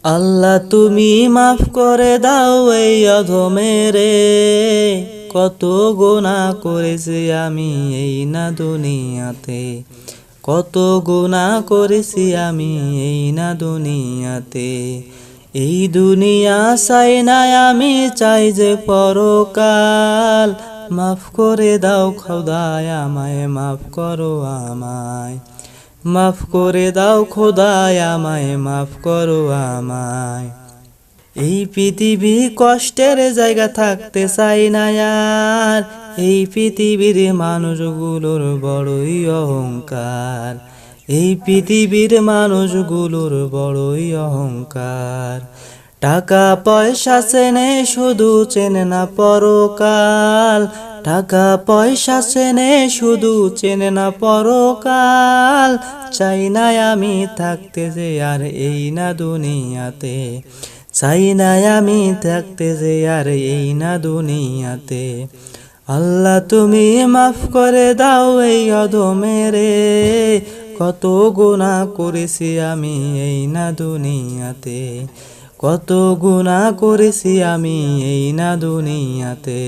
আল্লাহ তুমি মাফ করে দাও এই অধমেরে, কত গুনাহ করেছি আমি এই না দুনিয়াতে, কত গুনাহ করেছি আমি এই না দুনিয়াতে। এই দুনিয়া চাই না আমি, চাই যে পরকাল। মাফ করে দাও খোদায় আমায়, মাফ করো আমায়, মাফ করে দাও খোদায় আমায়, মাফ করো আমায়। এই পৃথিবী কষ্টের জায়গা, থাকতে চাই না আর। এই পৃথিবীর মানুষগুলোর বড়ই অহংকার, এই পৃথিবীর মানুষগুলোর বড়ই অহংকার। টাকা পয়সা চেনে শুধু, চেনে না পরকাল। টাকা পয়সা চেনে শুধু, চেনে না পরকাল। চাই না আমি থাকতে যে আর এই না দুনিয়াতে, চাই না আমি থাকতে যে আর এই না দুনিয়াতে। আল্লাহ তুমি মাফ করে দাও এই অধমেরে, কত গুনাহ করেছি আমি এই না দুনিয়াতে, কত গুনাহ করেছি আমি এই না দুনিয়াতে।